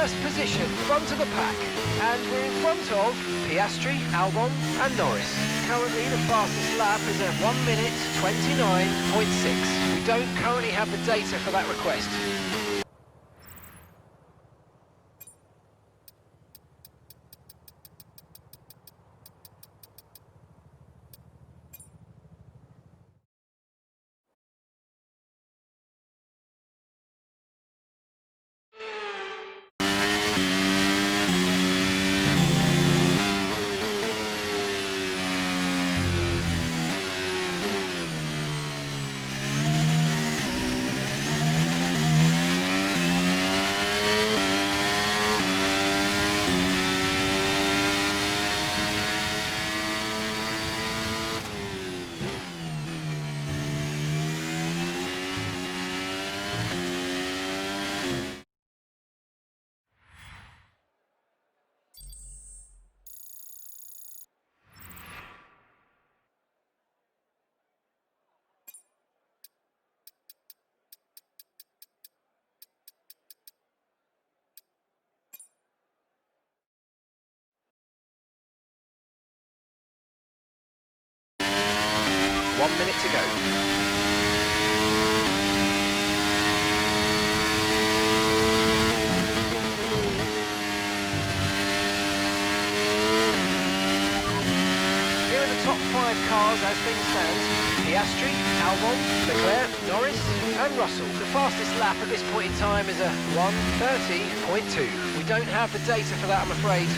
first position, front of the pack. And we're in front of Piastri, Albon and Norris. Currently the fastest lap is at 1 minute 29.6. We don't currently have the data for that request. One minute to go. Here are the top 5 cars as things stand. Piastri, Albon, Leclerc, Norris and Russell. The fastest lap at this point in time is a 1:30.2. We don't have the data for that, I'm afraid.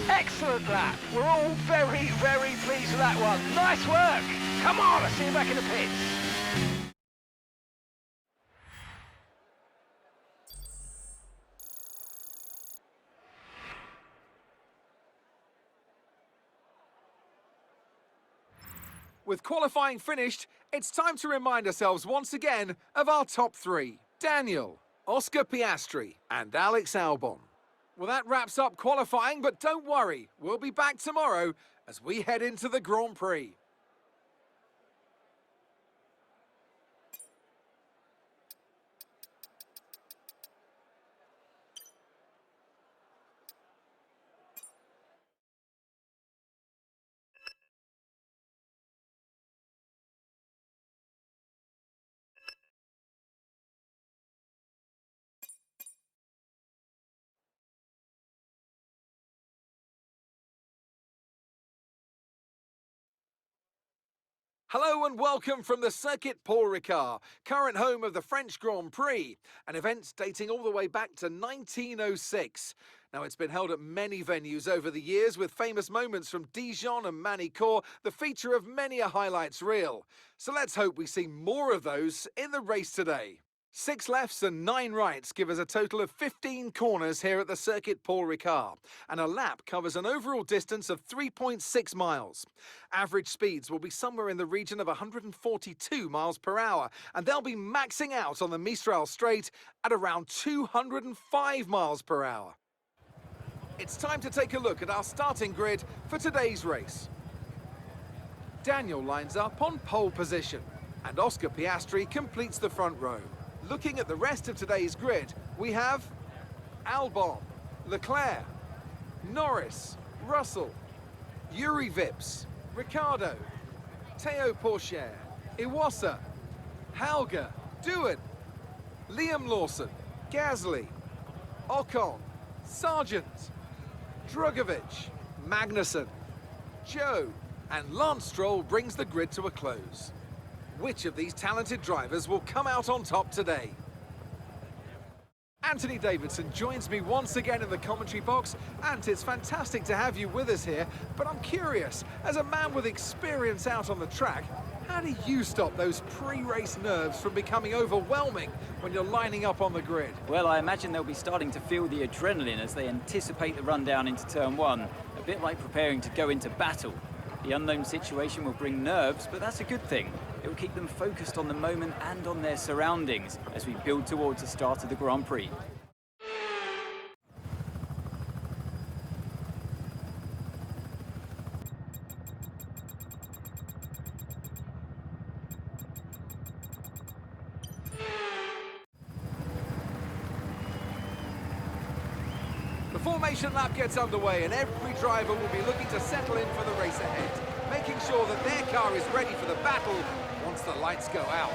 Excellent lap. We're all very, very pleased with that one. Nice work. Come on, I'll see you back in the pits. With qualifying finished, it's time to remind ourselves once again of our top 3. Daniel, Oscar Piastri and Alex Albon. Well, that wraps up qualifying, but don't worry, we'll be back tomorrow as we head into the Grand Prix. Hello and welcome from the Circuit Paul Ricard, current home of the French Grand Prix, an event dating all the way back to 1906. Now, it's been held at many venues over the years, with famous moments from Dijon and Manicourt, the feature of many a highlights reel. So let's hope we see more of those in the race today. 6 lefts and 9 rights give us a total of 15 corners here at the Circuit Paul Ricard, and a lap covers an overall distance of 3.6 miles. Average speeds will be somewhere in the region of 142 miles per hour, and they'll be maxing out on the Mistral Straight at around 205 miles per hour. It's time to take a look at our starting grid for today's race. Daniel lines up on pole position, and Oscar Piastri completes the front row. Looking at the rest of today's grid, we have Albon, Leclerc, Norris, Russell, Yuri Vips, Ricardo, Teo Porcher, Iwasa, Hauger, Dewan, Liam Lawson, Gasly, Ocon, Sargent, Drugovic, Magnussen, Joe, and Lance Stroll brings the grid to a close. Which of these talented drivers will come out on top today? Anthony Davidson joins me once again in the commentary box. Ant, it's fantastic to have you with us here, but I'm curious, as a man with experience out on the track, how do you stop those pre-race nerves from becoming overwhelming when you're lining up on the grid? Well, I imagine they'll be starting to feel the adrenaline as they anticipate the run down into turn one, a bit like preparing to go into battle. The unknown situation will bring nerves, but that's a good thing. It will keep them focused on the moment and on their surroundings as we build towards the start of the Grand Prix. The formation lap gets underway and every driver will be looking to settle in for the race ahead, making sure that their car is ready for the battle once the lights go out.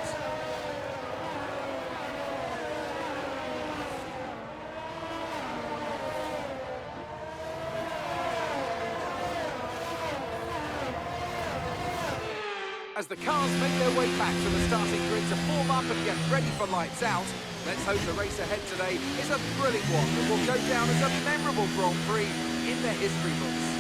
As the cars make their way back to the starting grid to form up and get ready for lights out, let's hope the race ahead today is a thrilling one that will go down as a memorable Grand Prix in the history books.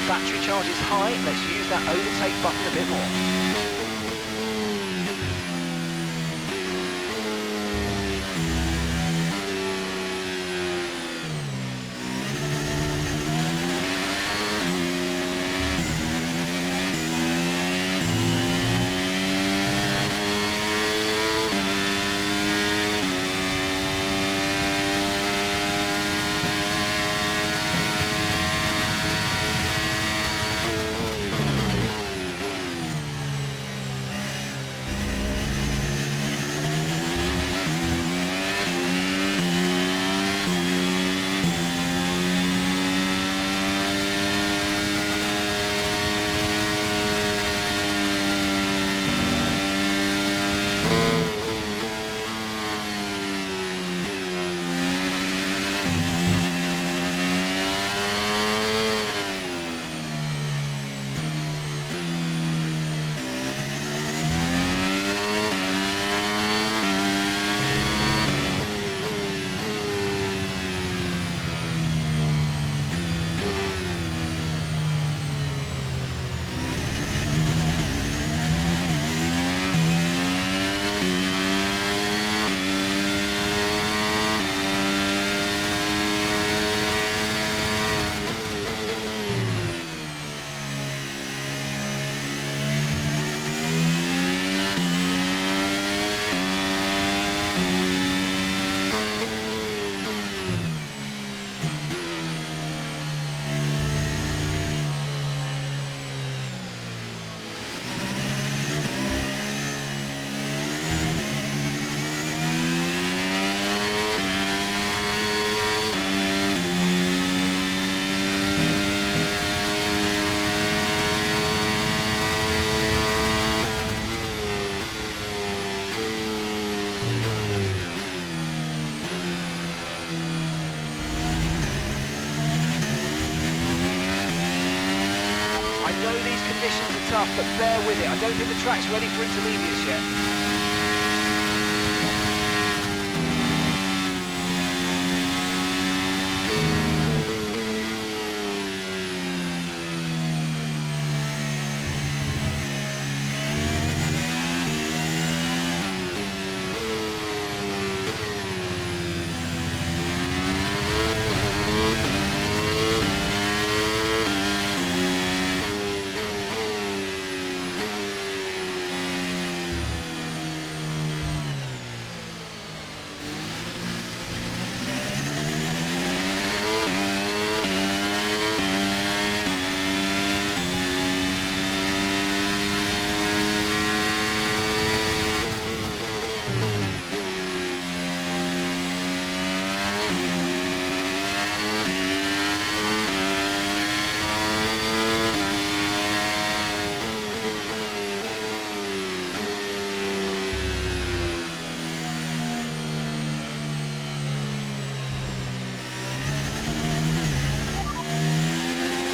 Battery charge is high, let's use that overtake button a bit more. conditions are tough, but bear with it. I don't think the track's ready for intermediates yet.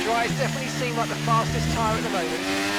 Dry's definitely seemed like the fastest tyre at the moment.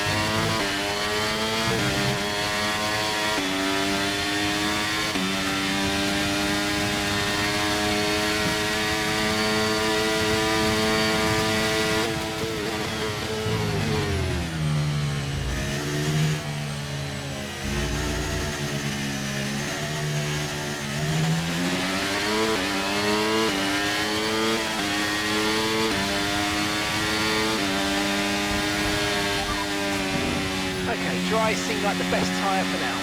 Okay, Dry seemed like the best tyre for now.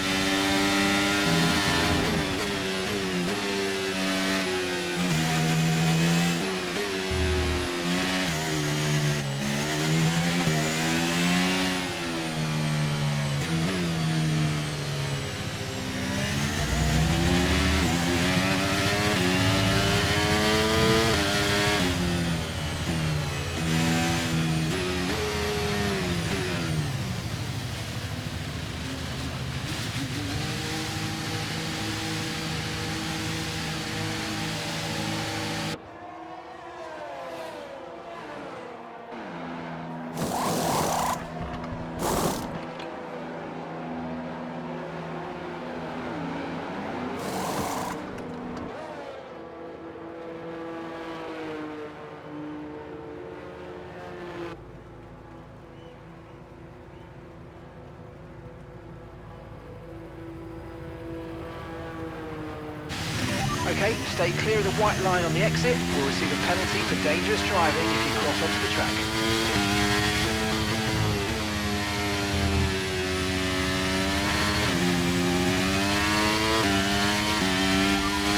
Okay, stay clear of the white line on the exit. We'll receive a penalty for dangerous driving if you cross onto the track.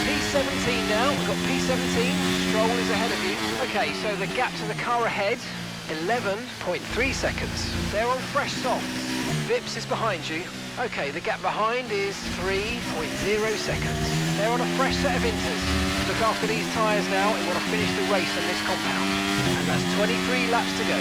P17 now, we've got P17, Stroll is ahead of you. Okay, so the gap to the car ahead, 11.3 seconds. They're on fresh softs. Vips is behind you. Okay, the gap behind is 3.0 seconds. They're on a fresh set of inters. Look after these tyres now and want to finish the race on this compound. And that's 23 laps to go.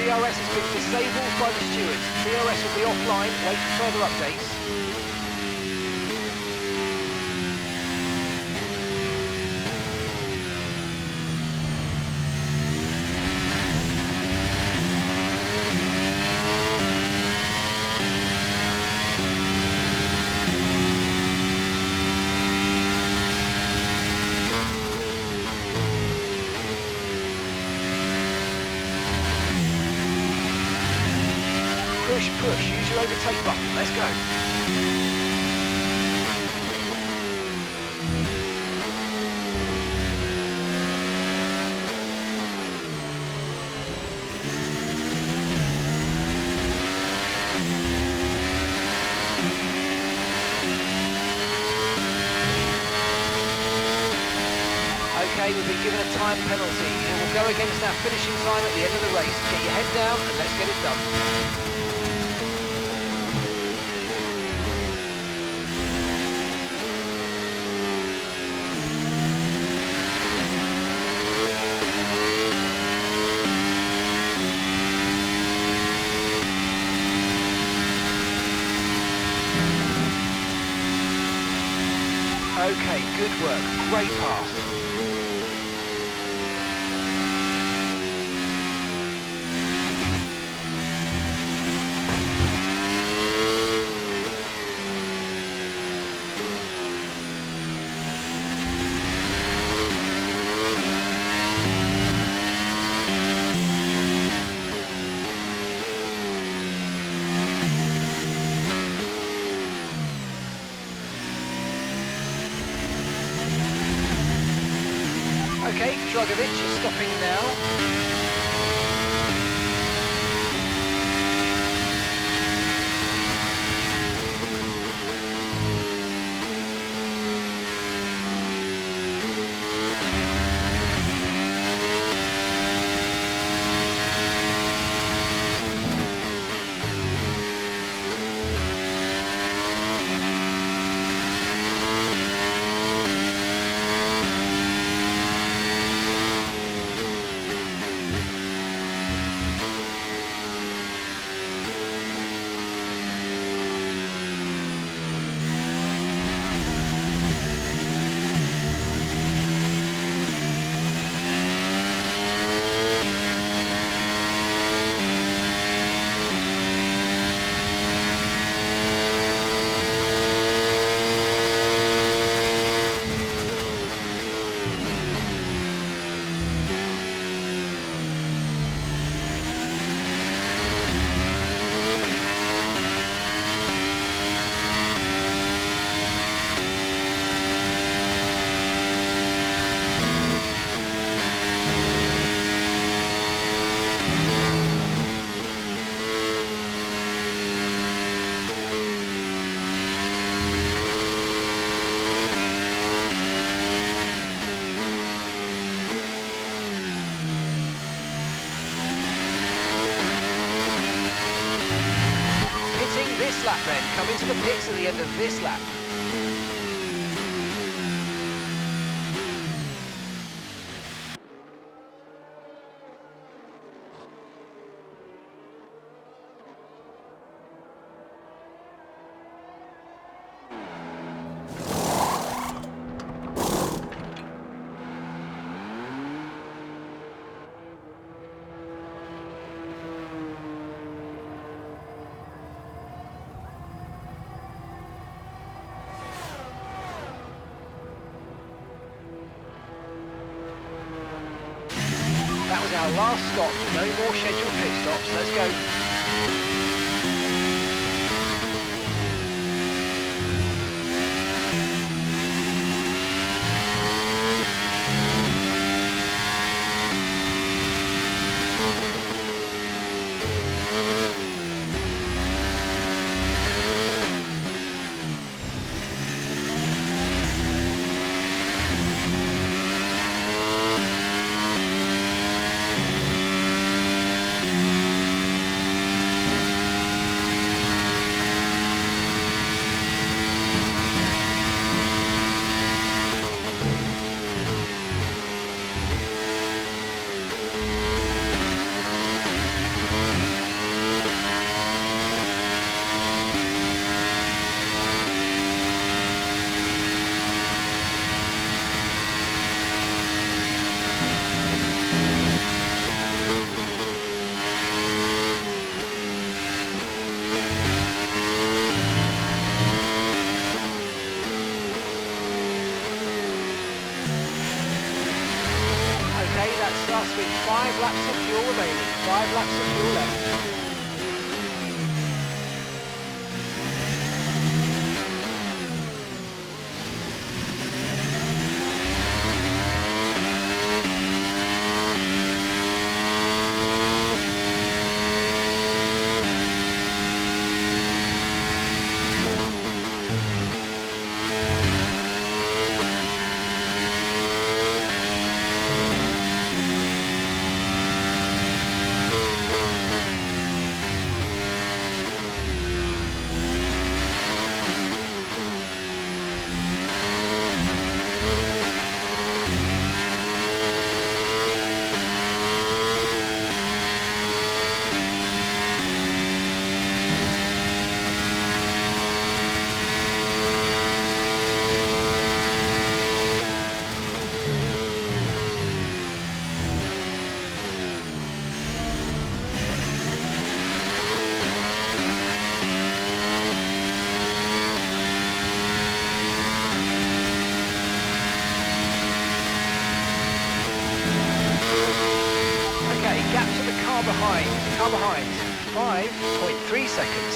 DRS has been disabled by the stewards. DRS will be offline, wait for further updates. Push, push, use your overtake button, let's go. will be given a time penalty. It will go against our finishing time at the end of the race. Get your head down and let's get it done. Okay, good work. Great pass. Okay, Dragovic is stopping now. This lap then, come into the pits at the end of this lap. That was our last stop. No more scheduled pit stops. Let's go. That's us with 5 laps of fuel remaining. 5 laps of fuel left. car behind, 5.3 seconds.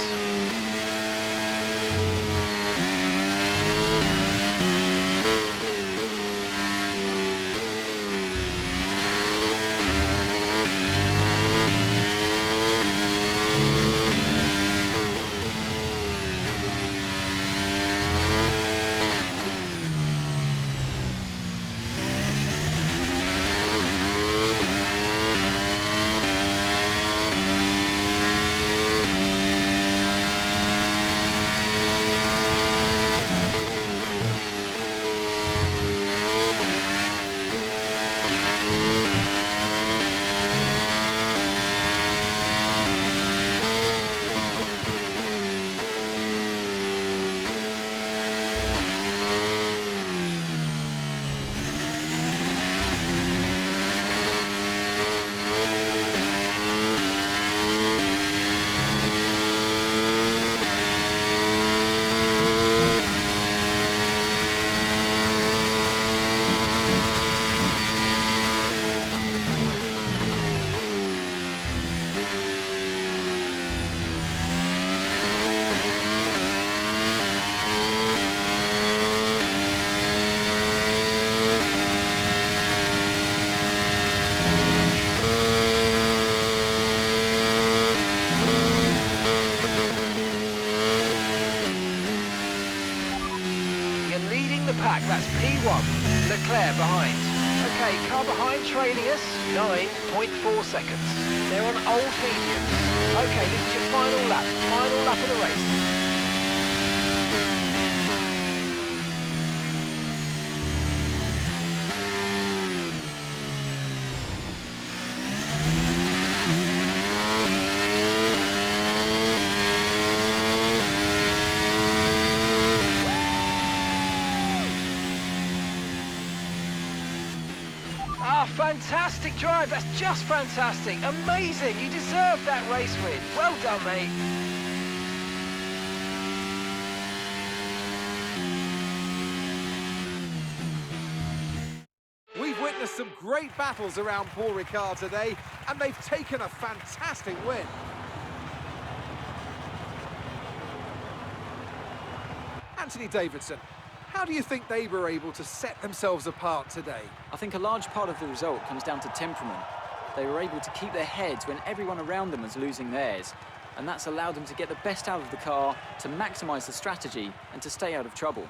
That's P1, Leclerc behind. Okay, car behind trailing us, 9.4 seconds. They're on old mediums. Okay, this is your final lap of the race. Fantastic drive, that's just fantastic, amazing, you deserve that race win. Well done, mate. We've witnessed some great battles around Paul Ricard today, and they've taken a fantastic win. Anthony Davidson, how do you think they were able to set themselves apart today? I think a large part of the result comes down to temperament. They were able to keep their heads when everyone around them was losing theirs, and that's allowed them to get the best out of the car, to maximise the strategy, and to stay out of trouble.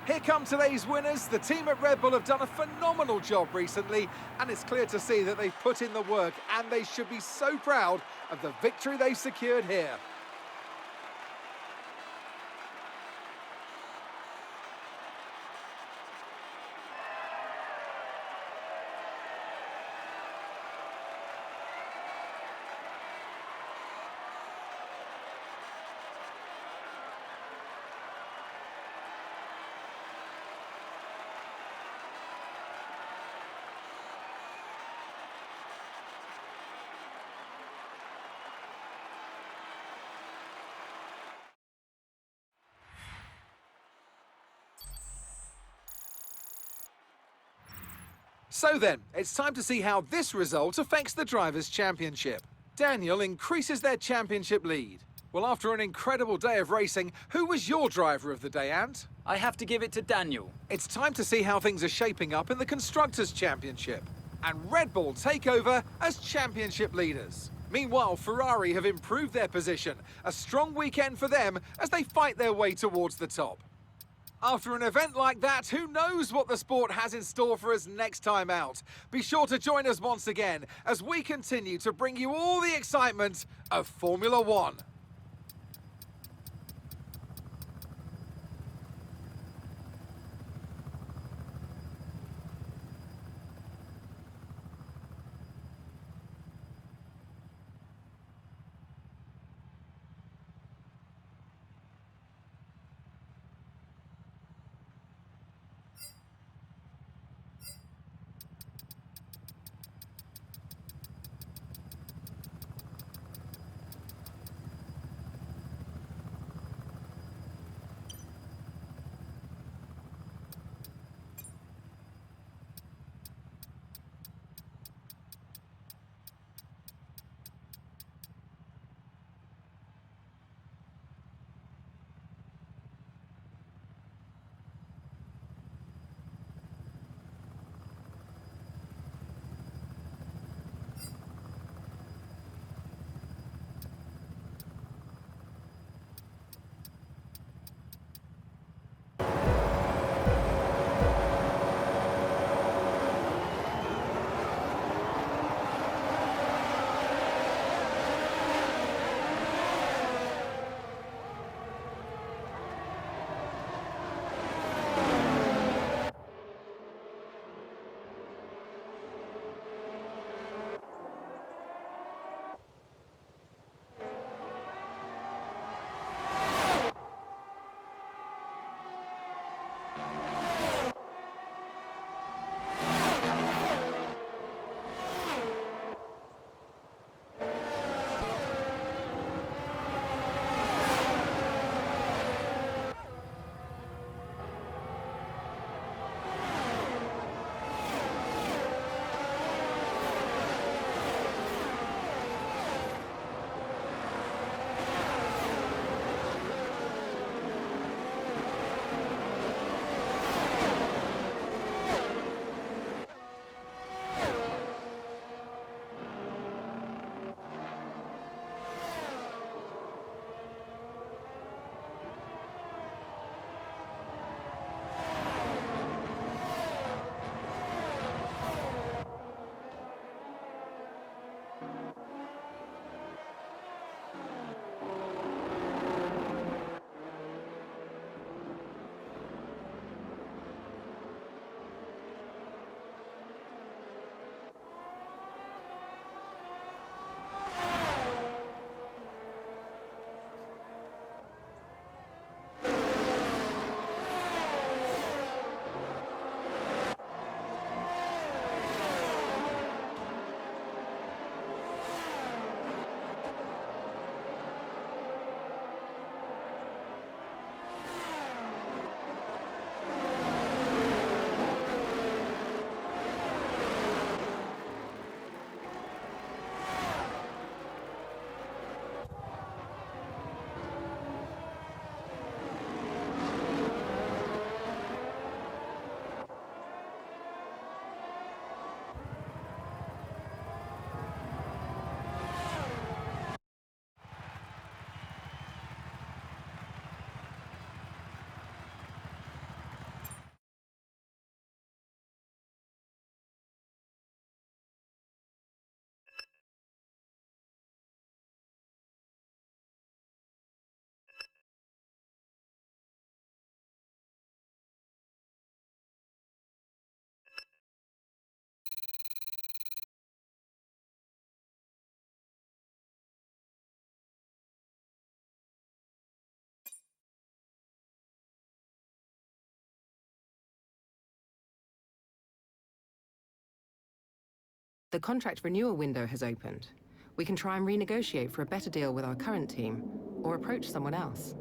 Here come today's winners. The team at Red Bull have done a phenomenal job recently, and it's clear to see that they've put in the work, and they should be so proud of the victory they've secured here. So then, it's time to see how this result affects the Drivers' Championship. Daniel increases their championship lead. Well, after an incredible day of racing, who was your driver of the day, Ant? I have to give it to Daniel. It's time to see how things are shaping up in the Constructors' Championship. And Red Bull take over as championship leaders. Meanwhile, Ferrari have improved their position. A strong weekend for them as they fight their way towards the top. After an event like that, who knows what the sport has in store for us next time out? Be sure to join us once again as we continue to bring you all the excitement of Formula One. The contract renewal window has opened. We can try and renegotiate for a better deal with our current team, or approach someone else.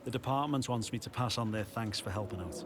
The department wants me to pass on their thanks for helping out.